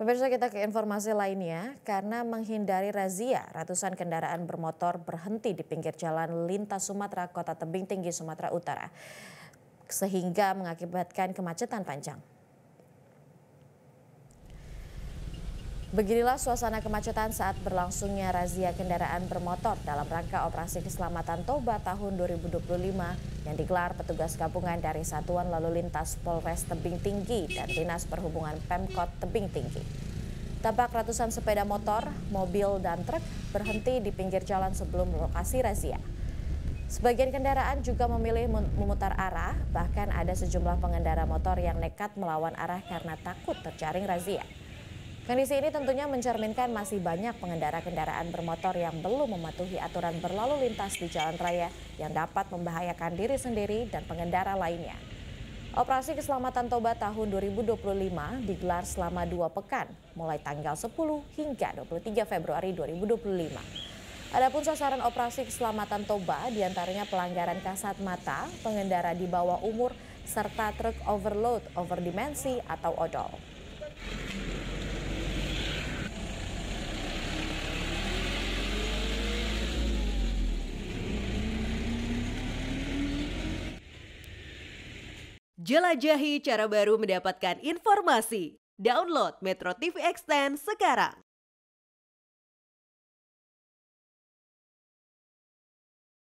Pemirsa, kita ke informasi lainnya, karena menghindari razia, ratusan kendaraan bermotor berhenti di pinggir jalan lintas Sumatera, Kota Tebing Tinggi, Sumatera Utara, sehingga mengakibatkan kemacetan panjang. Beginilah suasana kemacetan saat berlangsungnya razia kendaraan bermotor dalam rangka Operasi Keselamatan Toba tahun 2025 yang digelar petugas gabungan dari Satuan Lalu Lintas Polres Tebing Tinggi dan Dinas Perhubungan Pemkot Tebing Tinggi. Tampak ratusan sepeda motor, mobil, dan truk berhenti di pinggir jalan sebelum lokasi razia. Sebagian kendaraan juga memilih memutar arah, bahkan ada sejumlah pengendara motor yang nekat melawan arah karena takut terjaring razia. Kondisi ini tentunya mencerminkan masih banyak pengendara kendaraan bermotor yang belum mematuhi aturan berlalu lintas di jalan raya yang dapat membahayakan diri sendiri dan pengendara lainnya. Operasi Keselamatan Toba tahun 2025 digelar selama 2 pekan, mulai tanggal 10 hingga 23 Februari 2025. Adapun sasaran Operasi Keselamatan Toba diantaranya pelanggaran kasat mata, pengendara di bawah umur, serta truk overload, overdimensi atau odol. Jelajahi cara baru mendapatkan informasi. Download Metro TV Extend sekarang.